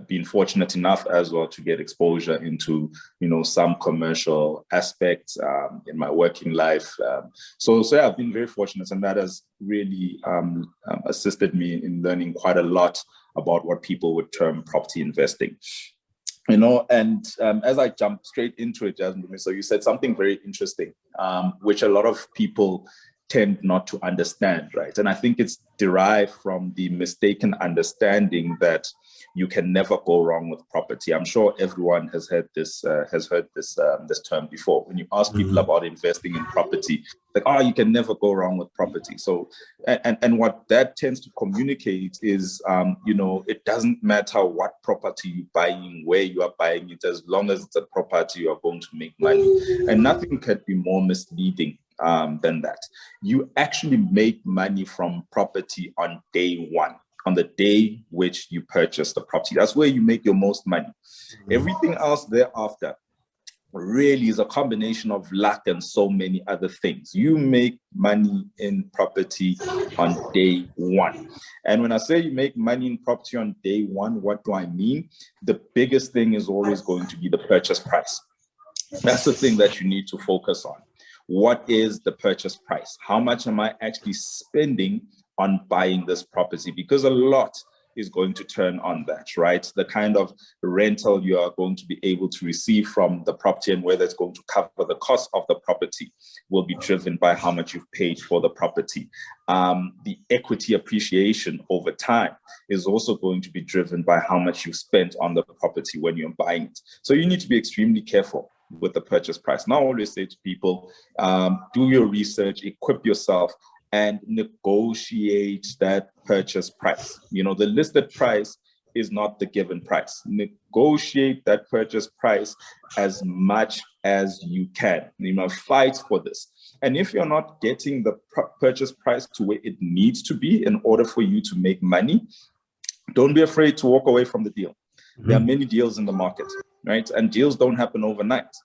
been fortunate enough as well to get exposure into, some commercial aspects in my working life. So yeah, I've been very fortunate, and that has really assisted me in learning quite a lot about what people would term property investing. And as I jump straight into it, Jasmine, so you said something very interesting, which a lot of people tend not to understand, right? And I think it's derived from the mistaken understanding that you can never go wrong with property. I'm sure everyone has heard this term before. When you ask people about investing in property, like, oh, you can never go wrong with property. So, and what that tends to communicate is, it doesn't matter what property you're buying, where you are buying it, as long as it's a property you are going to make money. And nothing can be more misleading than that. You actually make money from property on day one, on the day which you purchase the property. That's where you make your most money. Everything else thereafter really is a combination of luck and so many other things. You make money in property on day one. And when I say you make money in property on day one, what do I mean? The biggest thing is always going to be the purchase price. That's the thing that you need to focus on. What is the purchase price? How much am I actually spending on buying this property? Because a lot is going to turn on that, right? The kind of rental you are going to be able to receive from the property and whether it's going to cover the cost of the property will be driven by how much you've paid for the property. The equity appreciation over time is also going to be driven by how much you've spent on the property when you're buying it. So you need to be extremely careful with the purchase price. Now, I always say to people, do your research, equip yourself, and negotiate that purchase price. The listed price is not the given price. Negotiate that purchase price as much as you can. Fight for this. And if you're not getting the purchase price to where it needs to be in order for you to make money, don't be afraid to walk away from the deal. There are many deals in the market, right? And deals don't happen overnight.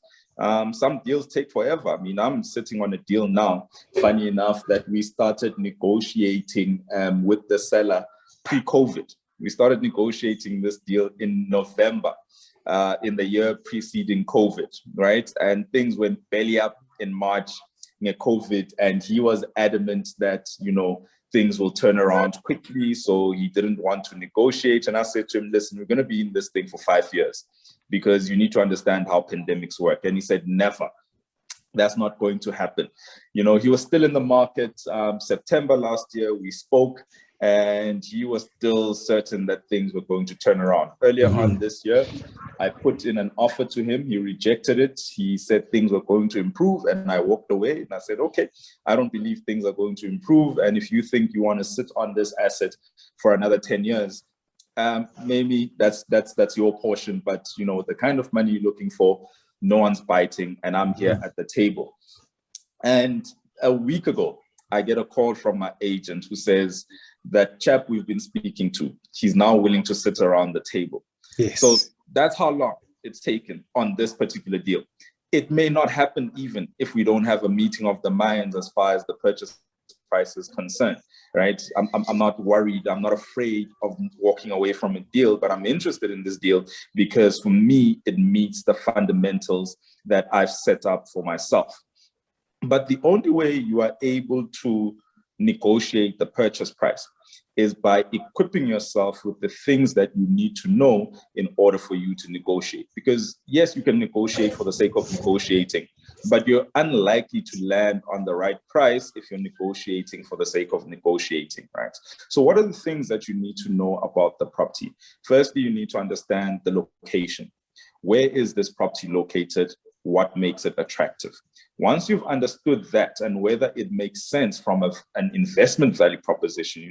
Some deals take forever. I'm sitting on a deal now, funny enough, that we started negotiating with the seller pre-COVID. We started negotiating this deal in November, in the year preceding COVID, right? And things went belly up in March, COVID, and he was adamant that, things will turn around quickly, so he didn't want to negotiate. And I said to him, listen, we're going to be in this thing for 5 years because you need to understand how pandemics work. And he said, never. That's not going to happen. He was still in the market. September last year, we spoke, and he was still certain that things were going to turn around. Earlier on this year, I put in an offer to him. He rejected it. He said things were going to improve, and I walked away. And I said, okay, I don't believe things are going to improve. And if you think you want to sit on this asset for another 10 years, maybe that's your portion. But, the kind of money you're looking for, no one's biting, and I'm here at the table. And a week ago, I get a call from my agent who says, that chap we've been speaking to, he's now willing to sit around the table. Yes. So that's how long it's taken on this particular deal. It may not happen even if we don't have a meeting of the minds as far as the purchase price is concerned, right? I'm not worried. I'm not afraid of walking away from a deal, but I'm interested in this deal because for me, it meets the fundamentals that I've set up for myself. But the only way you are able to negotiate the purchase price is by equipping yourself with the things that you need to know in order for you to negotiate. Because yes, you can negotiate for the sake of negotiating, but you're unlikely to land on the right price if you're negotiating for the sake of negotiating, right? So what are the things that you need to know about the property? Firstly, you need to understand the location. Where is this property located? What makes it attractive? Once you've understood that and whether it makes sense from an investment value proposition,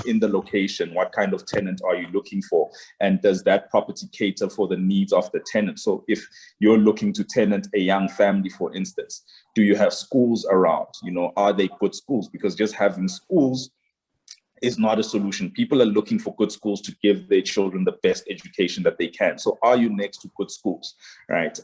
in the location, what kind of tenant are you looking for? And does that property cater for the needs of the tenant? So if you're looking to tenant a young family, for instance, do you have schools around? Are they good schools? Because just having schools is not a solution. People are looking for good schools to give their children the best education that they can. So are you next to good schools, right?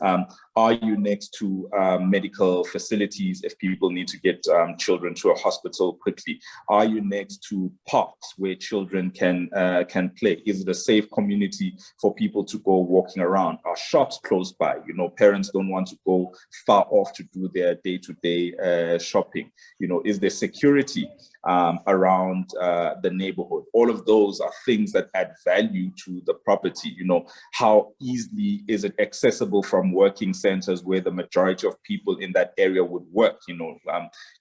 Are you next to medical facilities if people need to get children to a hospital quickly? Are you next to parks where children can play? Is it a safe community for people to go walking around? Are shops close by? You know, parents don't want to go far off to do their day-to-day shopping. You know, is there security around the neighborhood? All of those are things that add value to the property. You know, how easily is it accessible from working centers where the majority of people in that area would work? You know,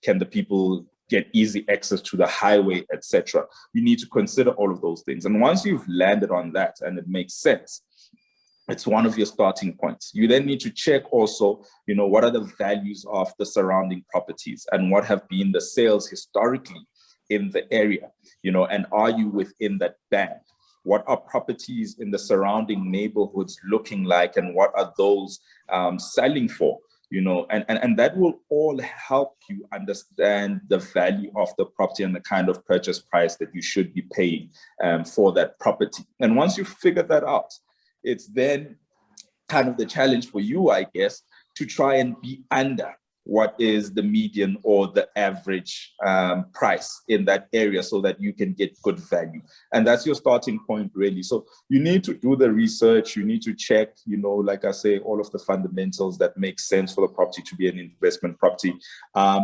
can the people get easy access to the highway, etc.? You need to consider all of those things. And once you've landed on that and it makes sense, it's one of your starting points. You then need to check also, you know, what are the values of the surrounding properties and what have been the sales historically in the area, you know, and are you within that band? What are properties in the surrounding neighborhoods looking like, and what are those selling for? You know, and that will all help you understand the value of the property and the kind of purchase price that you should be paying for that property. And once you figure that out, it's then kind of the challenge for you, I guess, to try and be under what is the median or the average price in that area so that you can get good value. And that's your starting point, really. So you need to do the research, you need to check, you know, like I say, all of the fundamentals that make sense for the property to be an investment property.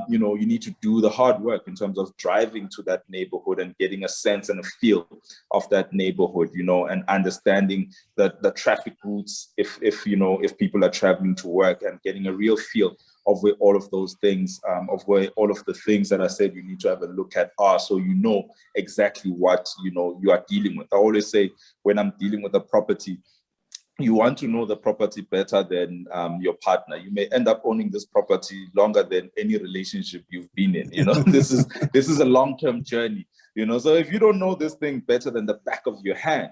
You know, you need to do the hard work in terms of driving to that neighborhood and getting a sense and a feel of that neighborhood, you know, and understanding the traffic routes if you know, if people are traveling to work, and getting a real feel of where all of those things, of where all of the things that I said you need to have a look at are, so you know exactly what, you know, you are dealing with. I always say, when I'm dealing with a property, you want to know the property better than your partner. You may end up owning this property longer than any relationship you've been in. You know, this is a long-term journey. You know, so if you don't know this thing better than the back of your hand,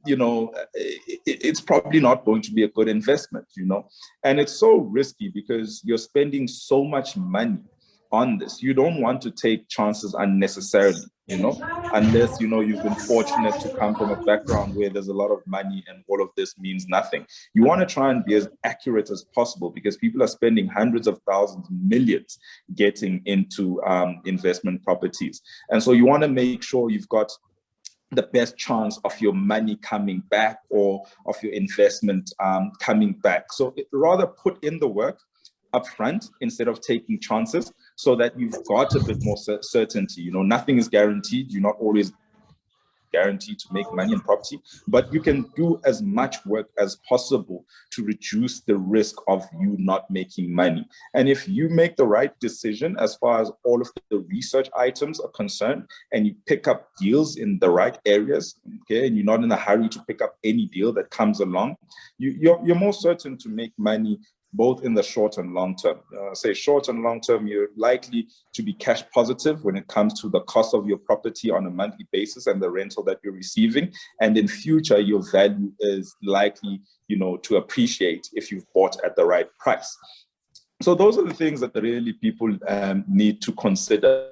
you know, it's probably not going to be a good investment, you know. And it's so risky because you're spending so much money on this. You don't want to take chances unnecessarily, you know, unless, you know, you've been fortunate to come from a background where there's a lot of money and all of this means nothing. You want to try and be as accurate as possible, because people are spending hundreds of thousands, millions getting into investment properties. And so you want to make sure you've got the best chance of your money coming back, or of your investment coming back. So rather put in the work upfront instead of taking chances, so that you've got a bit more certainty. You know, nothing is guaranteed. You're not always guaranteed to make money in property, but you can do as much work as possible to reduce the risk of you not making money. And if you make the right decision as far as all of the research items are concerned, and you pick up deals in the right areas, okay, and you're not in a hurry to pick up any deal that comes along, you're more certain to make money, both in the short and long term. Say short and long term, you're likely to be cash positive when it comes to the cost of your property on a monthly basis and the rental that you're receiving. And in future, your value is likely, you know, to appreciate if you've bought at the right price. So those are the things that really people need to consider.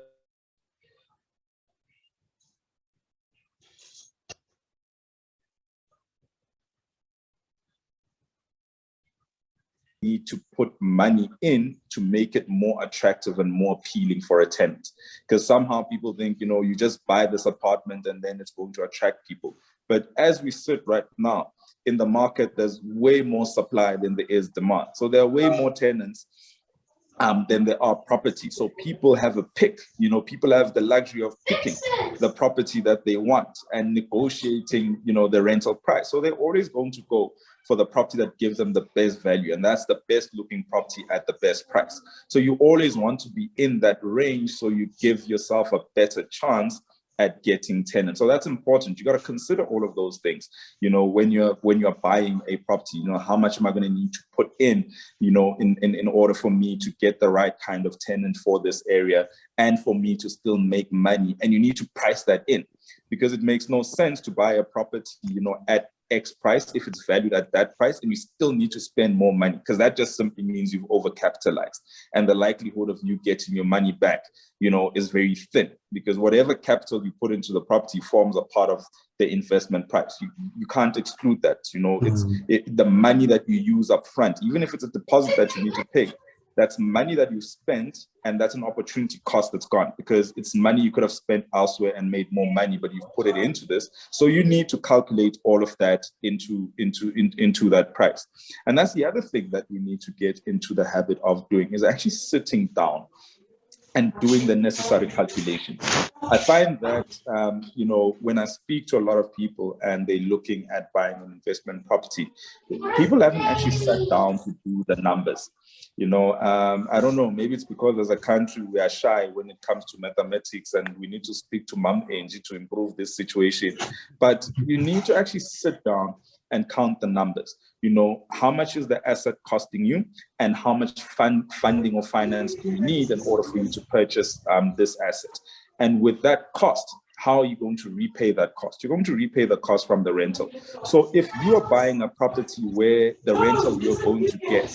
Need to put money in to make it more attractive and more appealing for a tenant. Because somehow people think, you know, you just buy this apartment and then it's going to attract people. But as we sit right now in the market, there's way more supply than there is demand. So there are way more tenants than there are property. So people have a pick, you know, people have the luxury of picking the property that they want and negotiating, you know, the rental price. So they're always going to go for the property that gives them the best value. And that's the best looking property at the best price. So you always want to be in that range, so you give yourself a better chance at getting tenants. So that's important. You got to consider all of those things. You know, when you're buying a property, you know, how much am I going to need to put in, you know, in order for me to get the right kind of tenant for this area and for me to still make money. And you need to price that in, because it makes no sense to buy a property, you know, at X price, if it's valued at that price, and you still need to spend more money, because that just simply means you've overcapitalized. And the likelihood of you getting your money back, is very thin, because whatever capital you put into the property forms a part of the investment price. You can't exclude that. It's the money that you use up front, even if it's a deposit that you need to pay. That's money that you spent, and that's an opportunity cost that's gone, because it's money you could have spent elsewhere and made more money, but you've put it into this. So you need to calculate all of that into that price. And that's the other thing that we need to get into the habit of doing, is actually sitting down and doing the necessary calculations. I find that, when I speak to a lot of people and they're looking at buying an investment property, people haven't actually sat down to do the numbers. I don't know, maybe it's because as a country we are shy when it comes to mathematics, and we need to speak to Mom Angie to improve this situation. But you need to actually sit down and count the numbers. How much is the asset costing you, and how much funding or finance do you need in order for you to purchase this asset? And with that cost, how are you going to repay that cost? You're going to repay the cost from the rental. So if you are buying a property where the rental you're going to get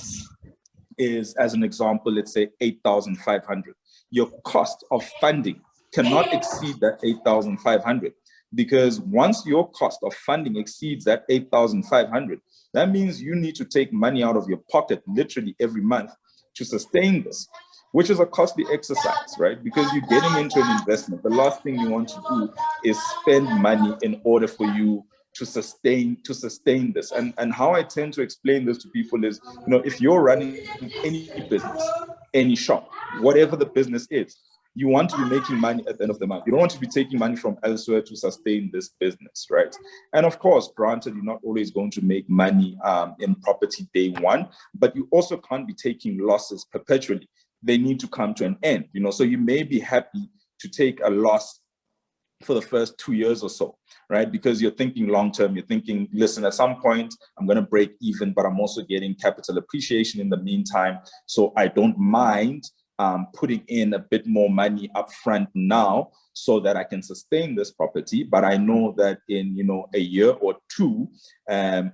is, as an example, let's say 8,500, your cost of funding cannot exceed that 8,500, because once your cost of funding exceeds that 8,500, that means you need to take money out of your pocket literally every month to sustain this, which is a costly exercise, right? Because you're getting into an investment. The last thing you want to do is spend money in order for you to sustain this. And how I tend to explain this to people is, if you're running any business, any shop, whatever the business is, you want to be making money at the end of the month. You don't want to be taking money from elsewhere to sustain this business, right? And of course, granted, you're not always going to make money in property day one, but you also can't be taking losses perpetually. They need to come to an end, so you may be happy to take a loss for the first 2 years or so, right? Because you're thinking long-term, you're thinking, listen, at some point, I'm going to break even, but I'm also getting capital appreciation in the meantime. So I don't mind putting in a bit more money up front now so that I can sustain this property. But I know that in, a year or two, I'm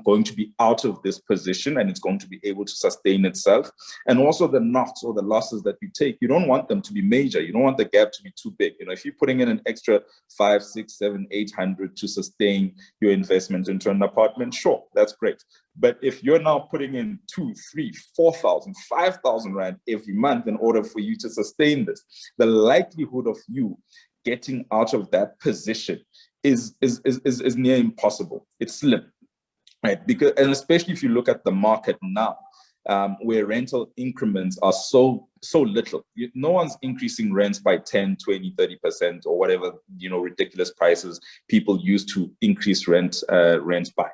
going to be out of this position, and it's going to be able to sustain itself. And also the knocks or the losses that you take, you don't want them to be major. You don't want the gap to be too big. If you're putting in an extra 5, 6, 7, 800 to sustain your investment into an apartment, sure, that's great. But if you're now putting in 2, 3, 4,000, 5,000 rand every month in order for you to sustain this, the likelihood of you getting out of that position is near impossible. It's slim, right? And especially if you look at the market now, where rental increments are so little. No one's increasing rents by 10, 20, 30% or whatever, ridiculous prices people used to increase rents by.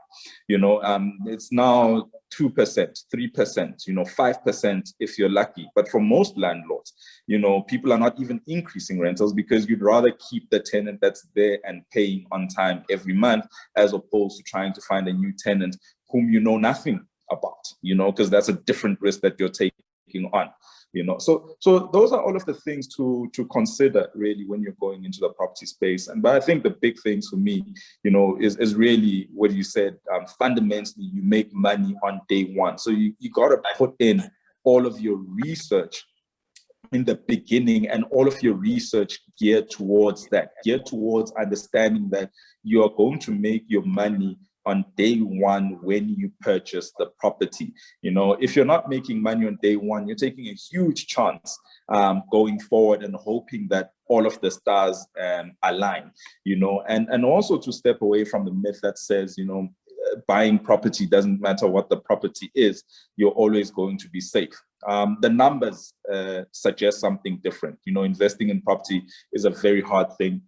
It's now 2%, 3%, 5% if you're lucky. But for most landlords, people are not even increasing rentals, because you'd rather keep the tenant that's there and paying on time every month, as opposed to trying to find a new tenant whom you know nothing about, because that's a different risk that you're taking on. So those are all of the things to consider really when you're going into the property space. But I think the big things for me, is really what you said. Fundamentally, you make money on day one. So you got to put in all of your research in the beginning, and all of your research geared towards understanding that you are going to make your money on day one when you purchase the property. If you're not making money on day one, you're taking a huge chance going forward and hoping that all of the stars align, and also to step away from the myth that says, buying property doesn't matter what the property is, you're always going to be safe. The numbers suggest something different. Investing in property is a very hard thing.